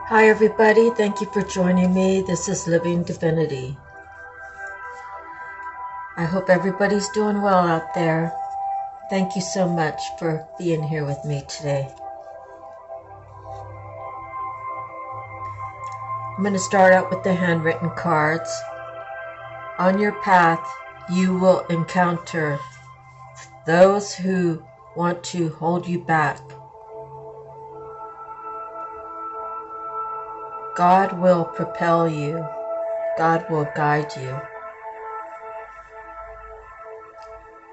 Hi everybody, thank you for joining me. This is Living Divinity. I hope everybody's doing well out there. Thank you so much for being here with me today. I'm going to start out with the handwritten cards. On your path, you will encounter those who want to hold you back. God will propel you. God will guide you.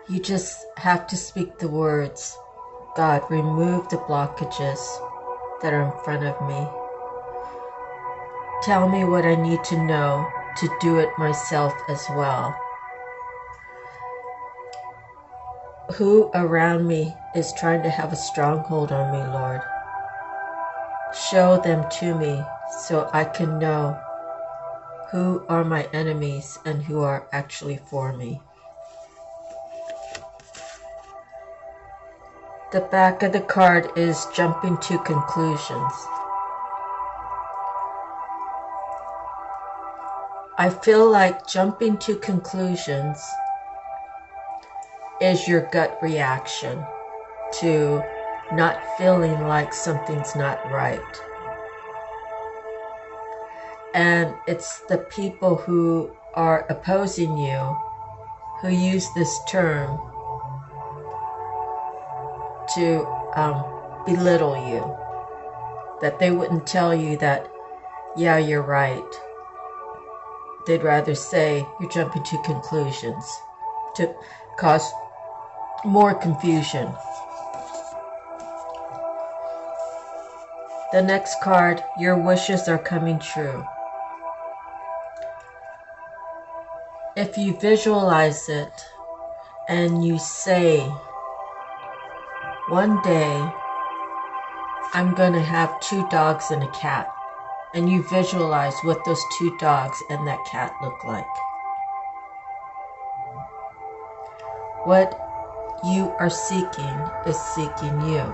You just have to speak the words, God, remove the blockages that are in front of me. Tell me what I need to know to do it myself as well. Who around me is trying to have a stronghold on me, Lord? Show them to me so I can know who are my enemies and who are actually for me. The back of the card is jumping to conclusions. I feel like jumping to conclusions is your gut reaction to not feeling like something's not right. And it's the people who are opposing you who use this term to belittle you. That they wouldn't tell you that, yeah, you're right. They'd rather say you're jumping to conclusions to cause more confusion. The next card, your wishes are coming true. If you visualize it and you say, one day I'm going to have 2 dogs and a cat, and you visualize what those 2 dogs and that cat look like. What you are seeking is seeking you.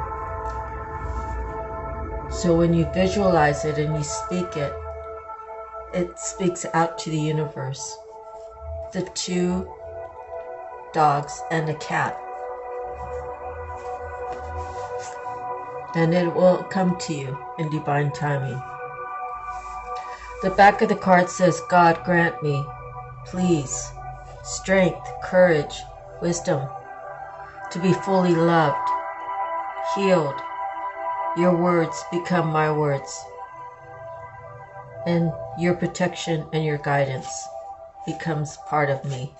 So when you visualize it and you speak it, it speaks out to the universe. The 2 dogs and a cat. And it will come to you in divine timing. The back of the card says, God grant me, please, strength, courage, wisdom, to be fully loved, healed. Your words become my words. And your protection and your guidance becomes part of me.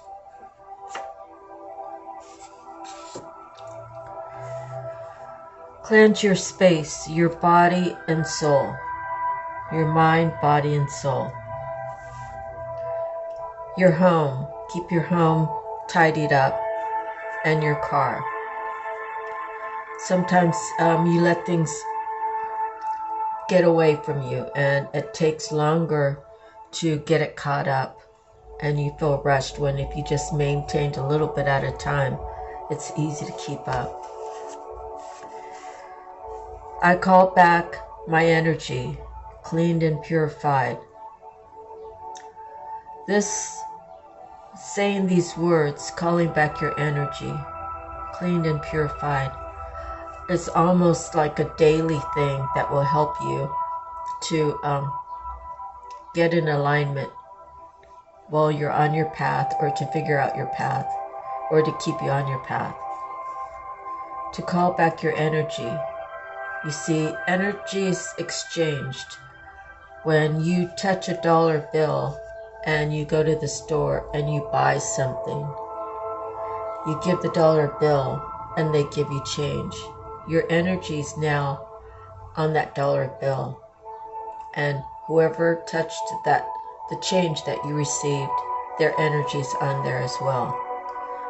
Cleanse your space, your body and soul. Your mind, body, and soul. Your home. Keep your home tidied up. And your car. Sometimes you let things get away from you and it takes longer to get it caught up. And you feel rushed when if you just maintained a little bit at a time, it's easy to keep up. I call back my energy, cleaned and purified. This, saying these words, calling back your energy, cleaned and purified, is almost like a daily thing that will help you to get in alignment while you're on your path, or to figure out your path, or to keep you on your path. To call back your energy. You see, energy is exchanged. When you touch a dollar bill and you go to the store and you buy something, you give the dollar bill and they give you change. Your energy is now on that dollar bill. And whoever touched that, the change that you received, their energy is on there as well.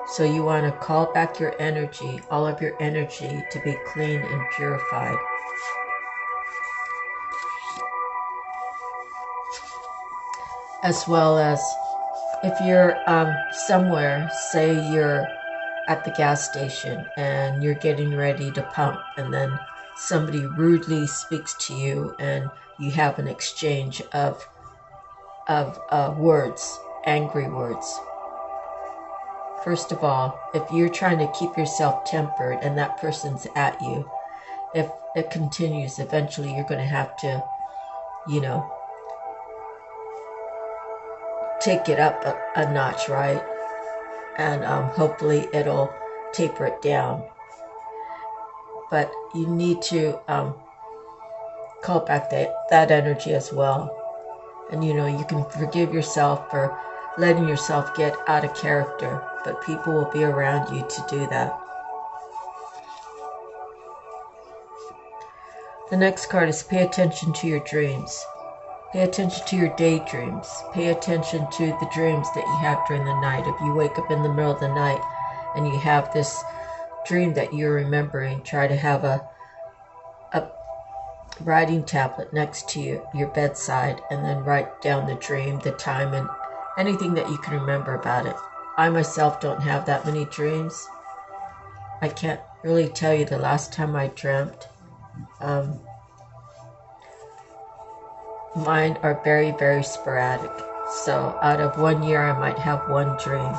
So you want to call back your energy, all of your energy, to be clean and purified. As well as if you're somewhere, say you're at the gas station and you're getting ready to pump, and then somebody rudely speaks to you and you have an exchange of words, angry words. First of all, if you're trying to keep yourself tempered and that person's at you, if it continues, eventually you're going to have to, you know, take it up a notch, right? And hopefully it'll taper it down. But you need to call back that energy as well. And you know, you can forgive yourself for letting yourself get out of character, but people will be around you to do that. The next card is pay attention to your dreams. Pay attention to your daydreams. Pay attention to the dreams that you have during the night. If you wake up in the middle of the night and you have this dream that you're remembering, try to have a writing tablet next to your bedside and then write down the dream, the time, and anything that you can remember about it. I myself don't have that many dreams. I can't really tell you the last time I dreamt. Mine are very, very sporadic. So out of 1 year, I might have one dream.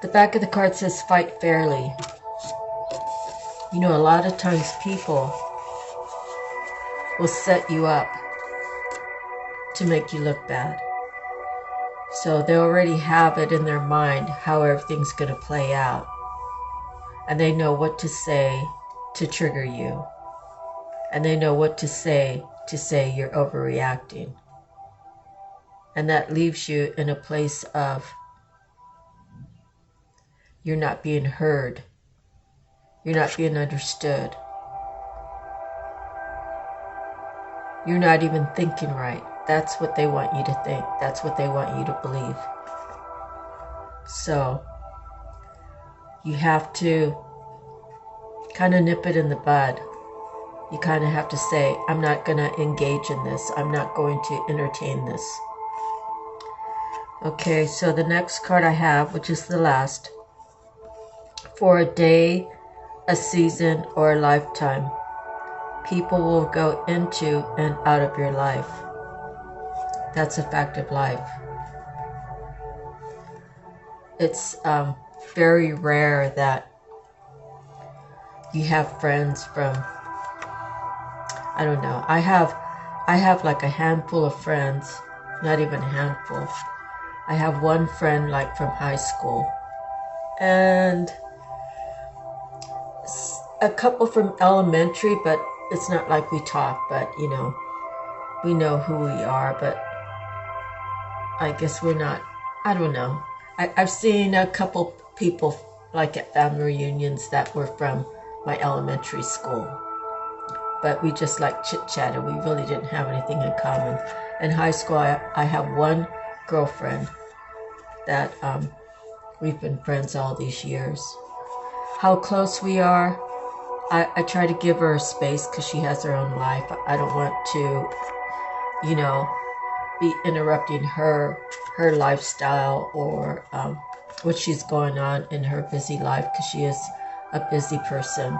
The back of the card says fight fairly. You know, a lot of times people will set you up to make you look bad. So they already have it in their mind how everything's going to play out. And they know what to say to trigger you. And they know what to say you're overreacting. And that leaves you in a place of you're not being heard. You're not being understood. You're not even thinking right. That's what they want you to think. That's what they want you to believe. So you have to kind of nip it in the bud. You kind of have to say, I'm not going to engage in this. I'm not going to entertain this. Okay, so the next card I have, which is the last, for a day, a season, or a lifetime, people will go into and out of your life. That's a fact of life. It's very rare that you have friends from, I don't know. I have like a handful of friends, not even a handful. I have one friend like from high school and a couple from elementary, but it's not like we talk, but you know, we know who we are, but I guess we're not, I don't know. I've seen a couple people like at family reunions that were from my elementary school. But we just like chit-chatted. We really didn't have anything in common. In high school, I have one girlfriend that we've been friends all these years. How close we are, I try to give her space because she has her own life. I don't want to, you know, be interrupting her lifestyle or what she's going on in her busy life because she is a busy person.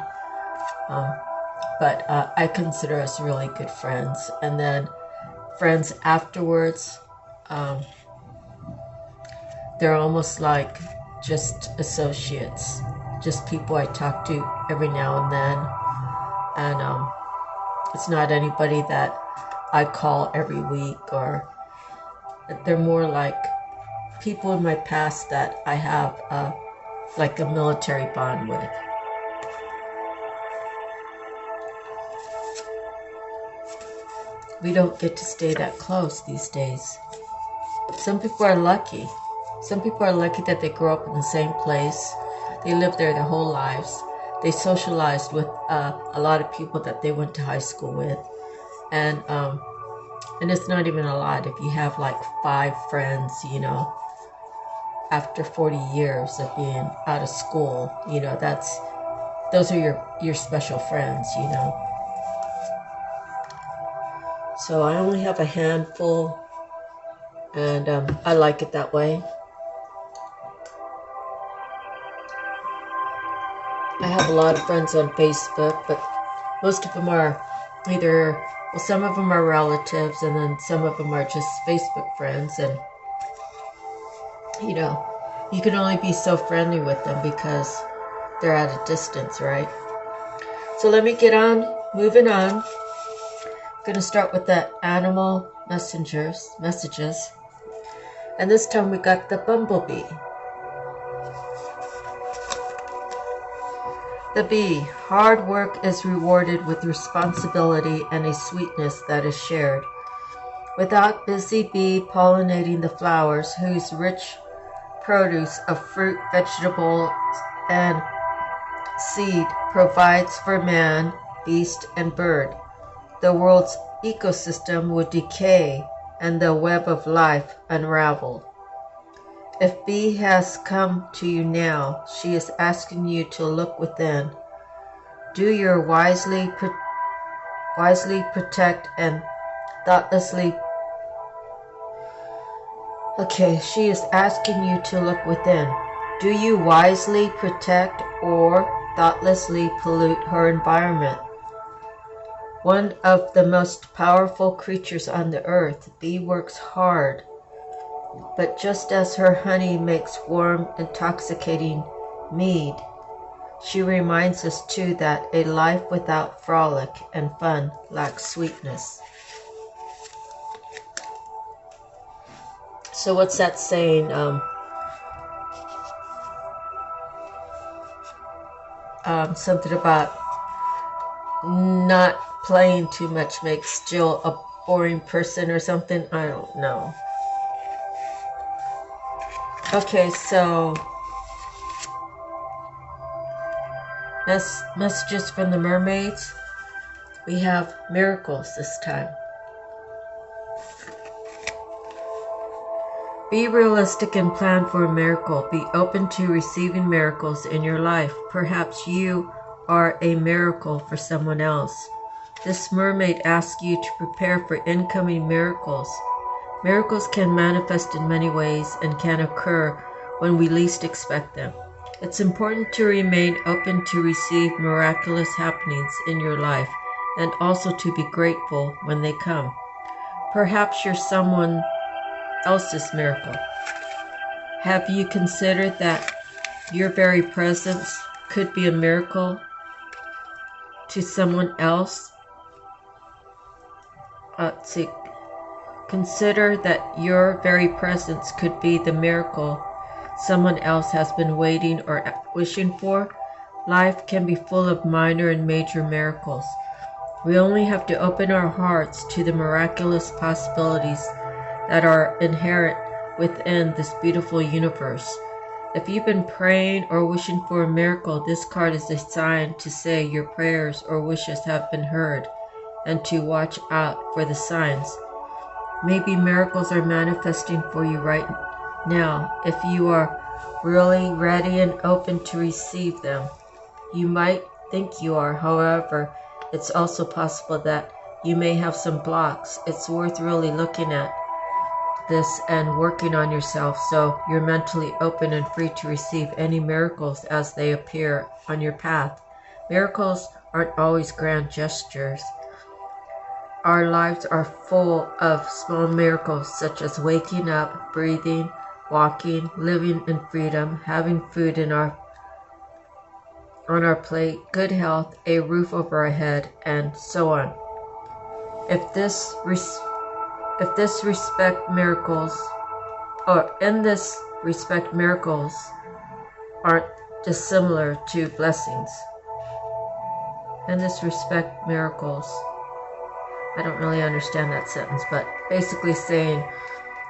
But I consider us really good friends. And then friends afterwards, they're almost like just associates, just people I talk to every now and then. And it's not anybody that I call every week, or they're more like people in my past that I have like a military bond with. We don't get to stay that close these days. Some people are lucky. Some people are lucky that they grew up in the same place. They lived there their whole lives. They socialized with a lot of people that they went to high school with. And it's not even a lot. If you have like 5 friends, you know, after 40 years of being out of school, you know, those are your special friends, you know. So I only have a handful, and I like it that way. have a lot of friends on Facebook, but most of them are either, well, some of them are relatives, and then some of them are just Facebook friends. And, you know, you can only be so friendly with them because they're at a distance, right? So let me get on, moving on. I'm going to start with the animal messages. And this time we got the bumblebee. The bee. Hard work is rewarded with responsibility and a sweetness that is shared. Without busy bee pollinating the flowers, whose rich produce of fruit, vegetable, and seed provides for man, beast, and bird, the world's ecosystem would decay and the web of life unravel. If bee has come to you now, she is asking you to look within. Do your wisely protect and thoughtlessly. Okay, she is asking you to look within. Do you wisely protect or thoughtlessly pollute her environment? One of the most powerful creatures on the earth, bee works hard. But just as her honey makes warm, intoxicating mead, she reminds us too that a life without frolic and fun lacks sweetness. So what's that saying? Something about not playing too much makes Jill a boring person or something. I don't know. Okay, so messages from the mermaids. We have miracles this time. Be realistic and plan for a miracle. Be open to receiving miracles in your life. Perhaps you are a miracle for someone else. This mermaid asks you to prepare for incoming miracles. Miracles can manifest in many ways and can occur when we least expect them. It's important to remain open to receive miraculous happenings in your life and also to be grateful when they come. Perhaps you're someone else's miracle. Have you considered that your very presence could be a miracle to someone else? Consider that your very presence could be the miracle someone else has been waiting or wishing for. Life can be full of minor and major miracles. We only have to open our hearts to the miraculous possibilities that are inherent within this beautiful universe. If you've been praying or wishing for a miracle, this card is a sign to say your prayers or wishes have been heard and to watch out for the signs. Maybe miracles are manifesting for you right now if you are really ready and open to receive them. You might think you are, however, it's also possible that you may have some blocks. It's worth really looking at this and working on yourself so you're mentally open and free to receive any miracles as they appear on your path. Miracles aren't always grand gestures. Our lives are full of small miracles such as waking up, breathing, walking, living in freedom, having food on our plate, good health, a roof over our head, and so on. In this respect, miracles aren't dissimilar to blessings. In this respect, miracles. I don't really understand that sentence, but basically saying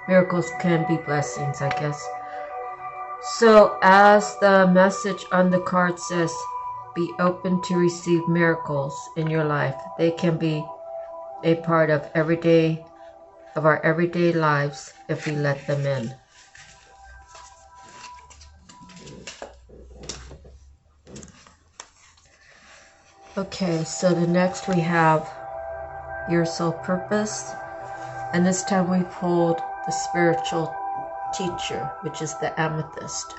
miracles can be blessings, I guess. So as the message on the card says, be open to receive miracles in your life. They can be a part of our everyday lives if we let them in. Okay, so the next we have your soul purpose, and this time we pulled the spiritual teacher, which is the amethyst.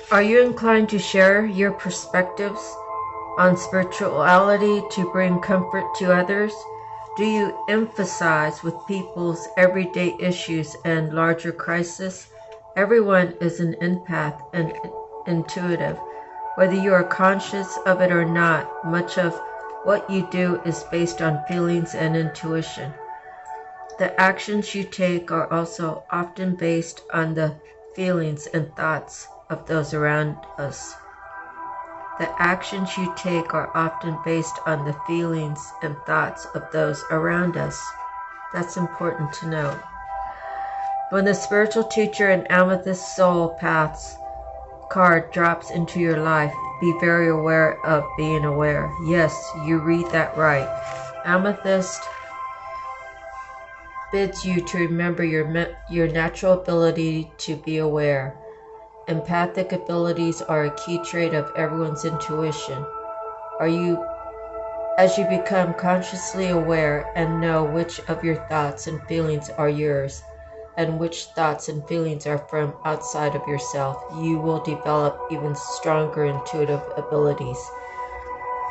Are you inclined to share your perspectives on spirituality to bring comfort to others? Do you emphasize with people's everyday issues and larger crises? Everyone is an empath and intuitive. Whether you are conscious of it or not, much of what you do is based on feelings and intuition. The actions you take are also often based on the feelings and thoughts of those around us. The actions you take are often based on the feelings and thoughts of those around us. That's important to know. When the spiritual teacher and amethyst soul paths card drops into your life, be very aware of being aware. Yes, you read that right. Amethyst bids you to remember your natural ability to be aware. Empathic abilities are a key trait of everyone's intuition. As you become consciously aware and know which of your thoughts and feelings are yours, and which thoughts and feelings are from outside of yourself, you will develop even stronger intuitive abilities.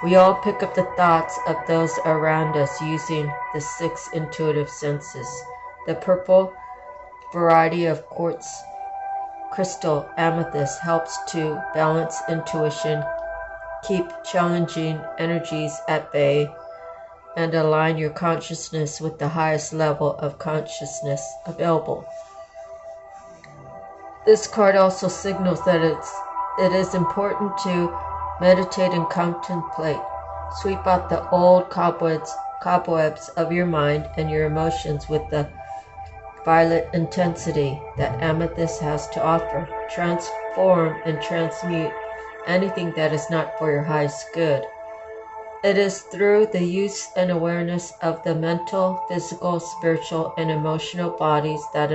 We all pick up the thoughts of those around us using the 6 intuitive senses. The purple variety of quartz crystal amethyst helps to balance intuition, keep challenging energies at bay, and align your consciousness with the highest level of consciousness available. This card also signals that it is important to meditate and contemplate. Sweep out the old cobwebs of your mind and your emotions with the violet intensity that amethyst has to offer. Transform and transmute anything that is not for your highest good. It is through the use and awareness of the mental, physical, spiritual, and emotional bodies that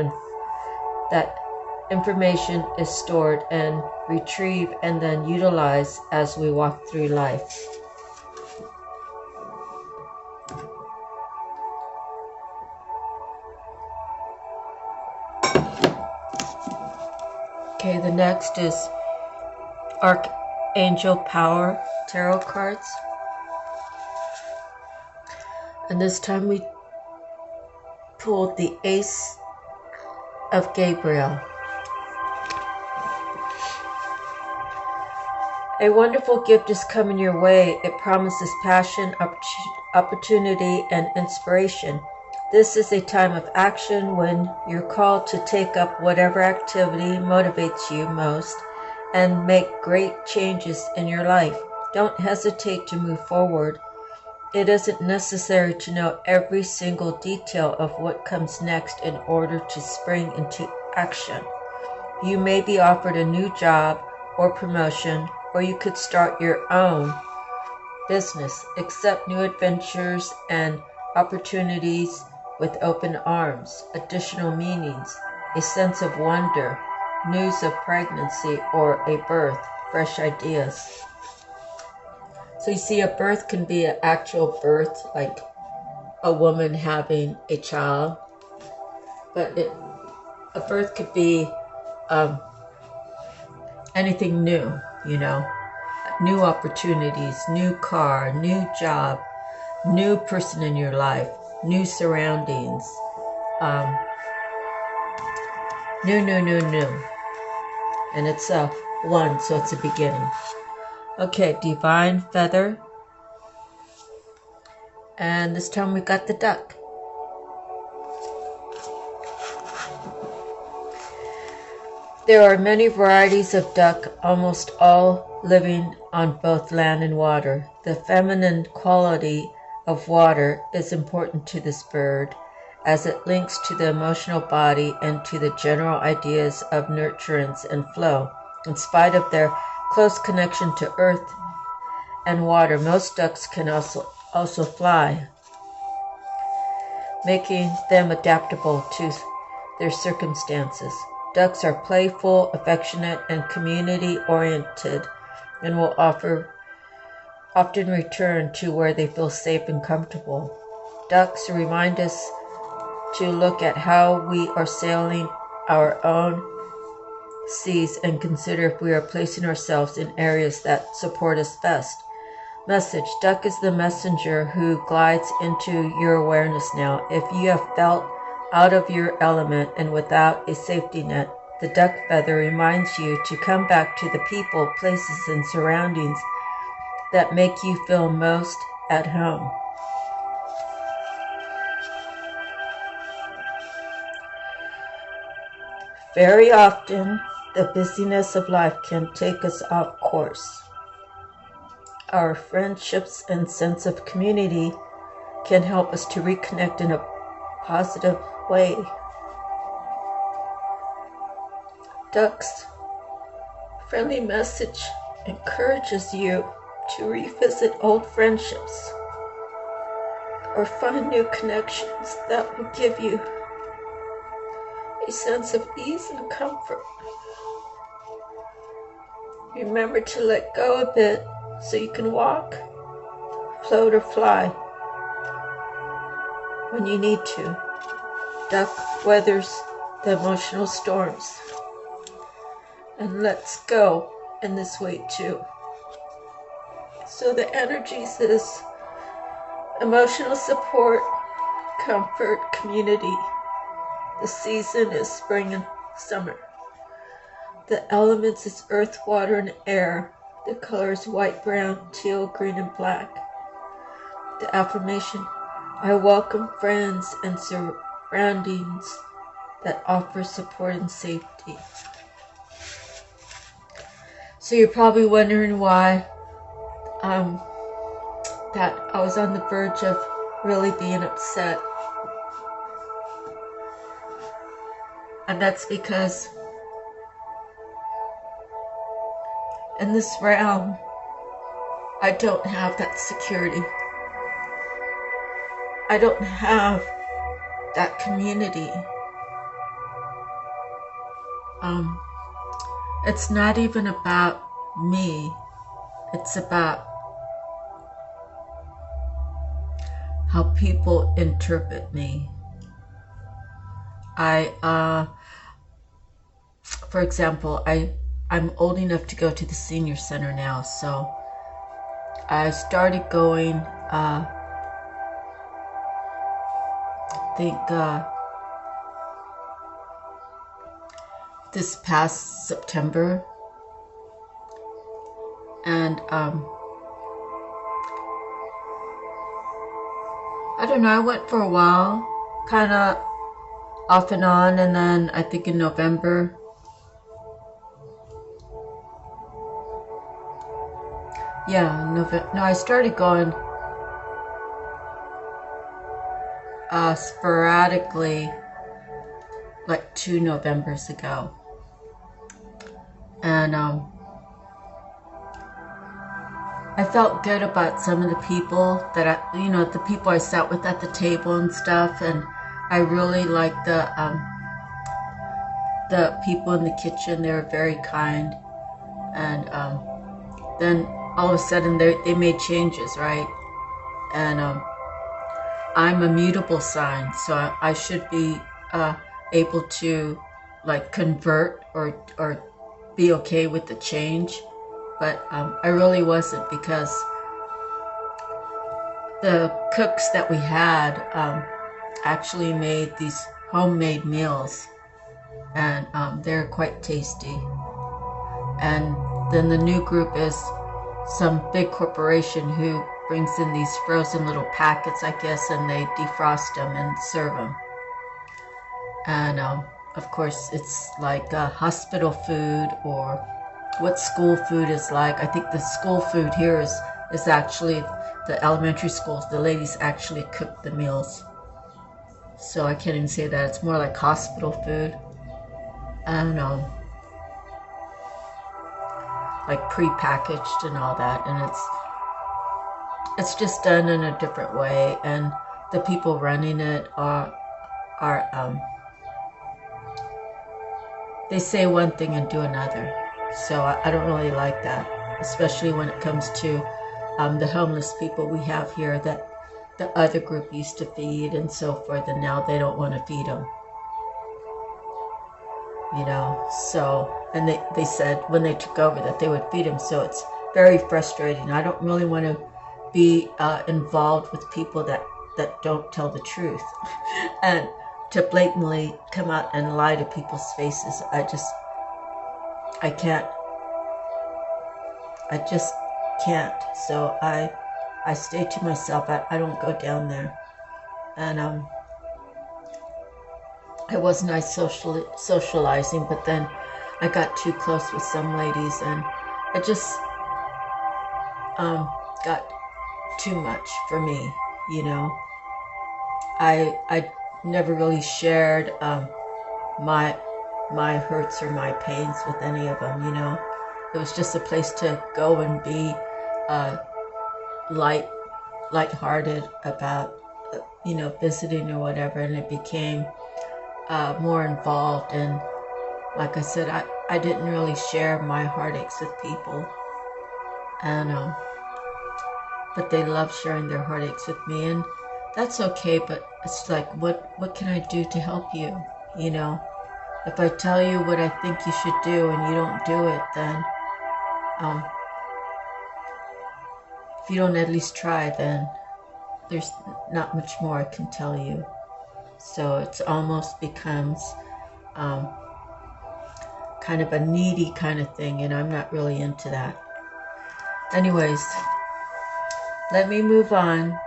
information is stored and retrieved and then utilized as we walk through life. Okay, the next is Archangel Power Tarot cards. And this time we pulled the Ace of Gabriel. A wonderful gift is coming your way. It promises passion, opportunity, and inspiration. This is a time of action when you're called to take up whatever activity motivates you most and make great changes in your life. Don't hesitate to move forward. It isn't necessary to know every single detail of what comes next in order to spring into action. You may be offered a new job or promotion, or you could start your own business. Accept new adventures and opportunities with open arms, additional meanings, a sense of wonder, news of pregnancy or a birth, fresh ideas. So you see, a birth can be an actual birth, like a woman having a child, but a birth could be anything new, new opportunities, new car, new job, new person in your life, new surroundings, new. And it's a 1, so it's a beginning. Okay, Divine Feather. And this time we got the duck. There are many varieties of duck, almost all living on both land and water. The feminine quality of water is important to this bird, as it links to the emotional body and to the general ideas of nurturance and flow. In spite of their close connection to earth and water, most ducks can also fly, making them adaptable to their circumstances. Ducks are playful, affectionate, and community-oriented, and will often return to where they feel safe and comfortable. Ducks remind us to look at how we are sailing our own sees and consider if we are placing ourselves in areas that support us best. Message: duck is the messenger who glides into your awareness now. If you have felt out of your element and without a safety net, the duck feather reminds you to come back to the people, places, and surroundings that make you feel most at home. Very often, the busyness of life can take us off course. Our friendships and sense of community can help us to reconnect in a positive way. Duck's friendly message encourages you to revisit old friendships or find new connections that will give you a sense of ease and comfort. Remember to let go a bit so you can walk, float, or fly when you need to. Duck weathers the emotional storms and lets go in this way too. So the energies is emotional support, comfort, community. The season is spring and summer. The elements is earth, water, and air. The colors white, brown, teal, green, and black. The affirmation: I welcome friends and surroundings that offer support and safety. So you're probably wondering why that I was on the verge of really being upset. And that's because in this realm, I don't have that security. I don't have that community. It's not even about me. It's about how people interpret me. For example, I'm old enough to go to the senior center now, so I started going, I think this past September, and I don't know, I went for a while, kind of off and on, and then I think in November, I started going sporadically like 2 Novembers ago. And I felt good about some of the people that the people I sat with at the table and stuff, and I really liked the people in the kitchen. They were very kind, and then all of a sudden they made changes, right? And I'm a mutable sign, so I should be able to like convert or be okay with the change, but I really wasn't, because the cooks that we had actually made these homemade meals, and they're quite tasty. And then the new group is some big corporation who brings in these frozen little packets, I guess, and they defrost them and serve them. And of course, it's like hospital food, or what school food is like. I think the school food here is actually the elementary schools. The ladies actually cook the meals. So I can't even say that. It's more like hospital food. I don't know. Like pre-packaged and all that. And it's just done in a different way. And the people running it are they say one thing and do another. So I don't really like that, especially when it comes to the homeless people we have here that the other group used to feed and so forth, and now they don't want to feed them. So And they said when they took over that they would feed him. So it's very frustrating. I don't really want to be involved with people that don't tell the truth. And to blatantly come out and lie to people's faces, I just can't. So I stay to myself. I don't go down there. And it was nice socializing, but then I got too close with some ladies, and it just got too much for me, you know. I never really shared my hurts or my pains with any of them, you know. It was just a place to go and be lighthearted about, you know, visiting or whatever, and it became more involved. And like I said, I didn't really share my heartaches with people, and but they love sharing their heartaches with me, and that's okay. But it's like, what can I do to help you? You know, if I tell you what I think you should do and you don't do it, then if you don't at least try, then there's not much more I can tell you. So it's almost becomes kind of a needy kind of thing, and I'm not really into that. Anyways, let me move on.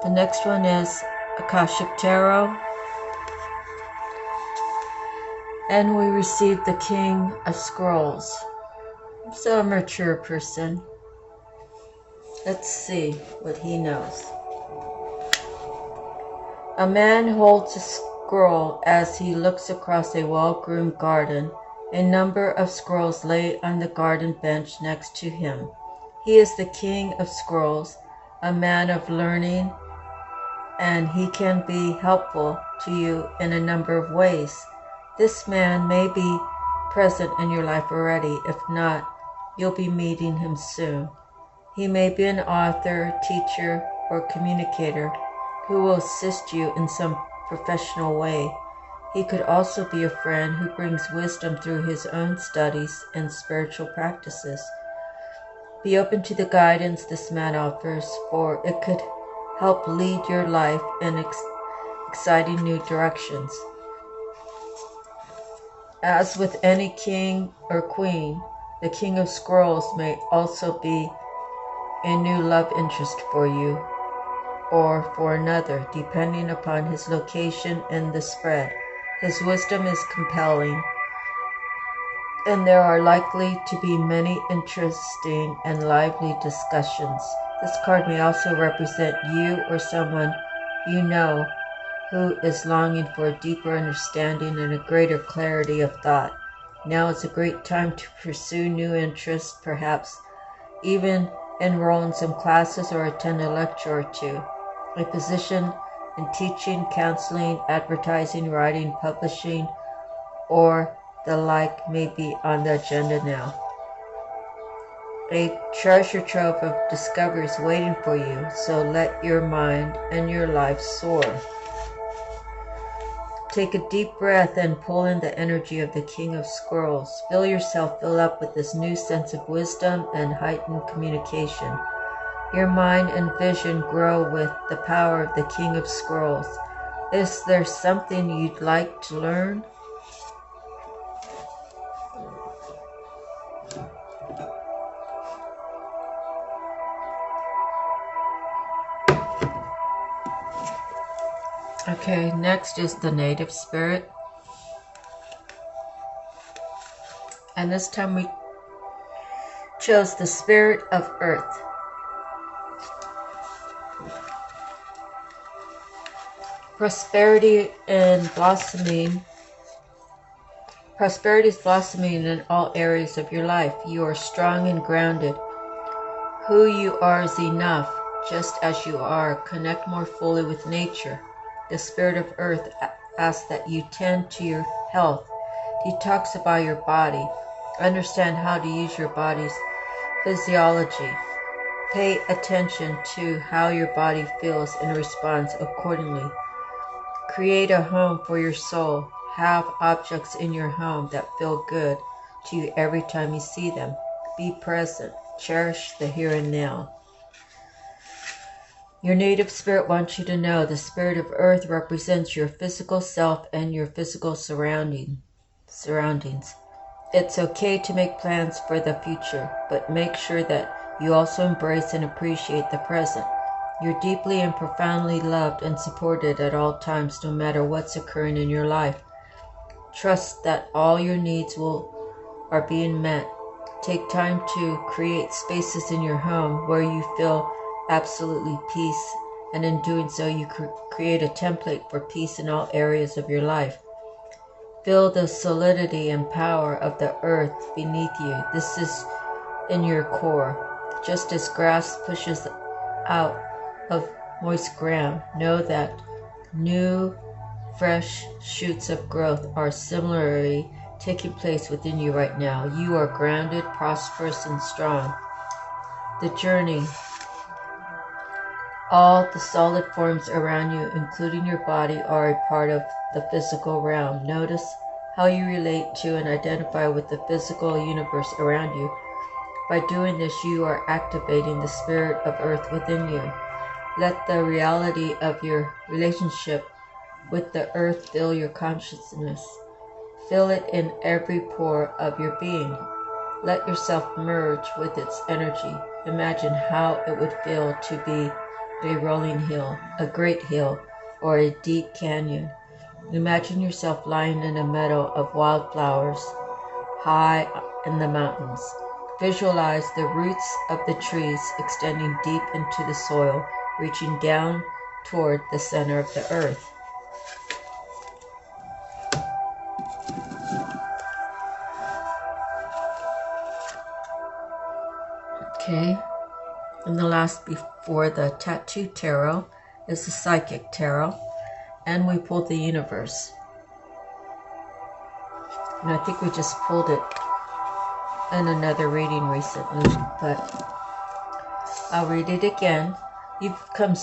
The next one is Akashic Tarot. And we receive the King of Scrolls. So a mature person. Let's see what he knows. A man holds a scroll as he looks across a well-groomed garden. A number of scrolls lay on the garden bench next to him. He is the King of Scrolls, a man of learning, and he can be helpful to you in a number of ways. This man may be present in your life already. If not, you'll be meeting him soon. He may be an author, teacher, or communicator who will assist you in some professional way. He could also be a friend who brings wisdom through his own studies and spiritual practices. Be open to the guidance this man offers, for it could help lead your life in exciting new directions. As with any king or queen, the King of Scrolls may also be a new love interest for you or for another, depending upon his location and the spread. His wisdom is compelling, and there are likely to be many interesting and lively discussions. This card may also represent you or someone you know who is longing for a deeper understanding and a greater clarity of thought. Now is a great time to pursue new interests, perhaps even enroll in some classes or attend a lecture or two. A position in teaching, counseling, advertising, writing, publishing, or the like may be on the agenda now. A treasure trove of discoveries waiting for you, so let your mind and your life soar. Take a deep breath and pull in the energy of the King of Scrolls. Feel yourself fill up with this new sense of wisdom and heightened communication. Your mind and vision grow with the power of the King of Scrolls. Is there something you'd like to learn? Okay, next is the native spirit. And this time we chose the Spirit of Earth. Prosperity is blossoming in all areas of your life. You are strong and grounded. Who you are is enough, just as you are. Connect more fully with nature. The Spirit of Earth asks that you tend to your health. Detox about your body. Understand how to use your body's physiology. Pay attention to how your body feels and responds accordingly. Create a home for your soul. Have objects in your home that feel good to you every time you see them. Be present. Cherish the here and now. Your native spirit wants you to know the spirit of earth represents your physical self and your physical surroundings. It's okay to make plans for the future, but make sure that you also embrace and appreciate the present. You're deeply and profoundly loved and supported at all times, no matter what's occurring in your life. Trust that all your needs are being met. Take time to create spaces in your home where you feel absolutely peace, and in doing so you create a template for peace in all areas of your life. Feel the solidity and power of the earth beneath you. This is in your core. Just as grass pushes out of moist ground, know that new, fresh shoots of growth are similarly taking place within you right now. You are grounded, prosperous, and strong. The journey. All the solid forms around you, including your body, are a part of the physical realm. Notice how you relate to and identify with the physical universe around you. By doing this, you are activating the spirit of earth within you. Let the reality of your relationship with the earth fill your consciousness. Feel it in every pore of your being. Let yourself merge with its energy. Imagine how it would feel to be a rolling hill, a great hill, or a deep canyon. Imagine yourself lying in a meadow of wildflowers high in the mountains. Visualize the roots of the trees extending deep into the soil, reaching down toward the center of the earth. Okay, and the last before the tattoo tarot is the psychic tarot, and we pulled the universe. And I think we just pulled it in another reading recently, but I'll read it again. You've come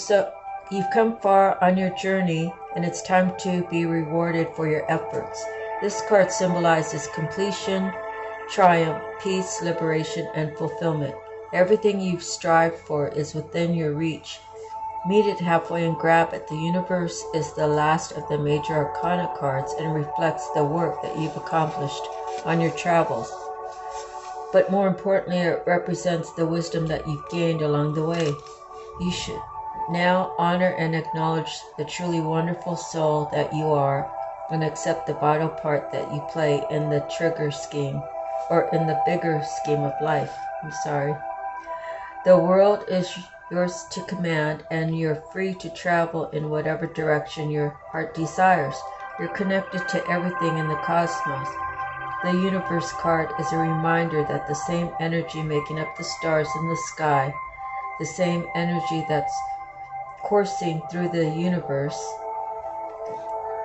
far on your journey, and it's time to be rewarded for your efforts. This card symbolizes completion, triumph, peace, liberation, and fulfillment. Everything you've strived for is within your reach. Meet it halfway and grab it. The universe is the last of the major arcana cards and reflects the work that you've accomplished on your travels. But more importantly, it represents the wisdom that you've gained along the way. You should now honor and acknowledge the truly wonderful soul that you are, and accept the vital part that you play in the trigger scheme, or in the bigger scheme of life. The world is yours to command, and you're free to travel in whatever direction your heart desires. You're connected to everything in the cosmos. The universe card is a reminder that the same energy making up the stars in the sky, the same energy that's coursing through the universe,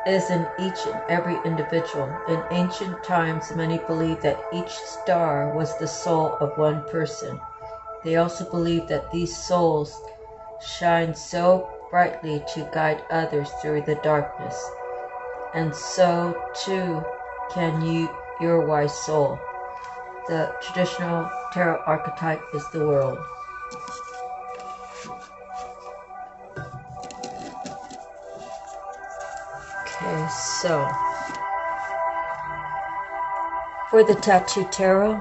is in each and every individual. In ancient times, many believed that each star was the soul of one person. They also believed that these souls shine so brightly to guide others through the darkness. And so, too, can your wise soul. The traditional tarot archetype is the world. Okay, so for the tattoo tarot,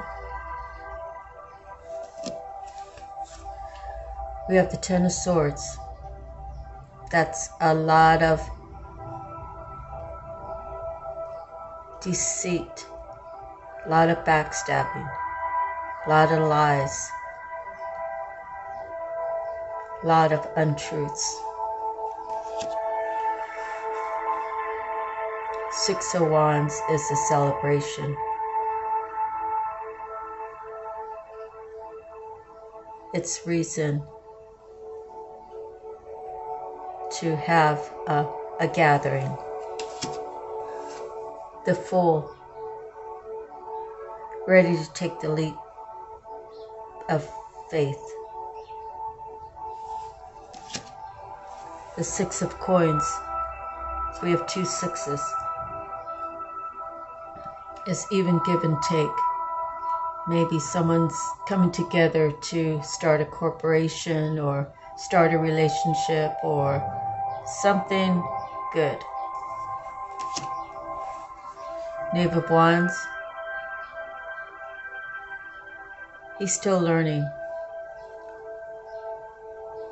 we have the Ten of Swords. That's a lot of deceit, a lot of backstabbing, a lot of lies, a lot of untruths. Six of Wands is a celebration. It's reason to have a gathering. The Fool, ready to take the leap of faith. The Six of Coins, So we have 2 6s. It's even give and take. Maybe someone's coming together to start a corporation or start a relationship or something good. Knave of Wands. He's still learning.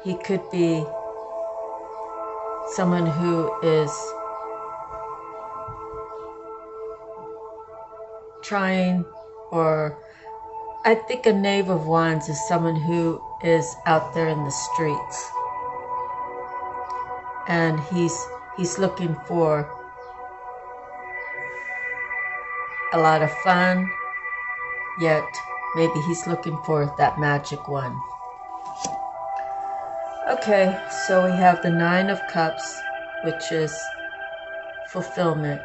He could be someone who is trying, or I think a Knave of Wands is someone who is out there in the streets, and he's looking for a lot of fun, yet maybe he's looking for that magic one. Okay, so we have the 9 of Cups, which is fulfillment,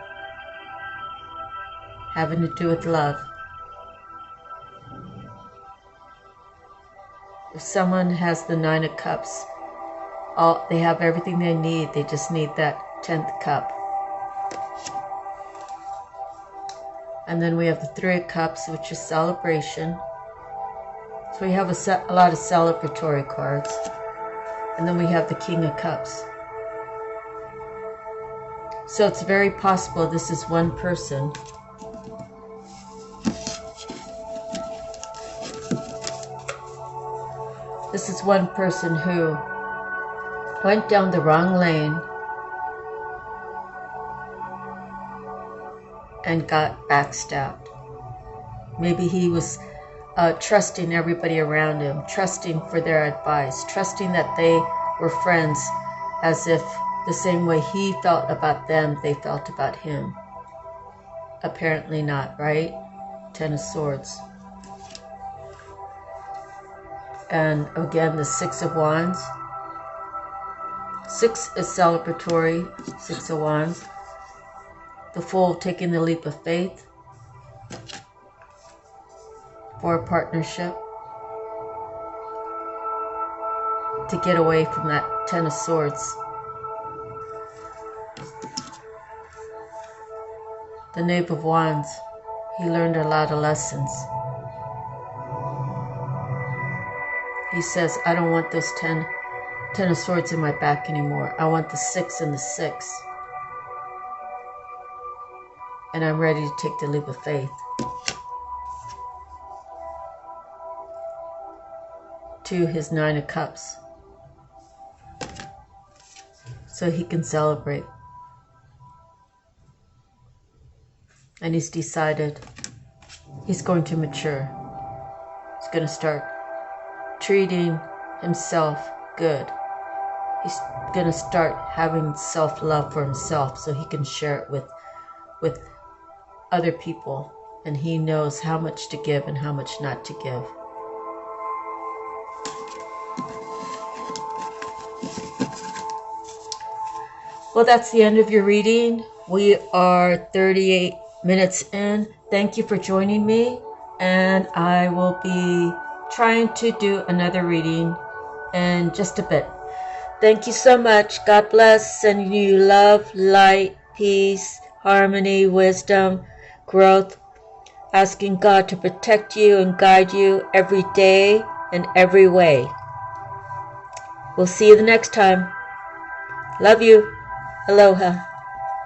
having to do with love. If someone has the 9 of Cups, they have everything they need. They just need that 10th cup. And then we have the 3 of Cups, which is celebration. So we have a lot of celebratory cards. And then we have the King of Cups. So it's very possible this is one person who went down the wrong lane and got backstabbed. Maybe he was trusting everybody around him, trusting for their advice, trusting that they were friends, as if the same way he felt about them, they felt about him. Apparently not, right? 10 of Swords. And again, the 6 of Wands. 6 is celebratory, 6 of Wands. The Fool taking the leap of faith for a partnership, to get away from that 10 of Swords. The Knave of Wands, he learned a lot of lessons. He says, I don't want those 10 of Swords in my back anymore. I want the 6 and the 6. And I'm ready to take the leap of faith. To his 9 of Cups. So he can celebrate. And he's decided he's going to mature. He's going to start treating himself good. He's going to start having self-love for himself so he can share it with other people. And he knows how much to give and how much not to give. Well, that's the end of your reading. We are 38 minutes in. Thank you for joining me, and I will be trying to do another reading in just a bit. Thank you so much. God bless. Sending you love, light, peace, harmony, wisdom, growth. Asking God to protect you and guide you every day and every way. We'll see you the next time. Love you. Aloha.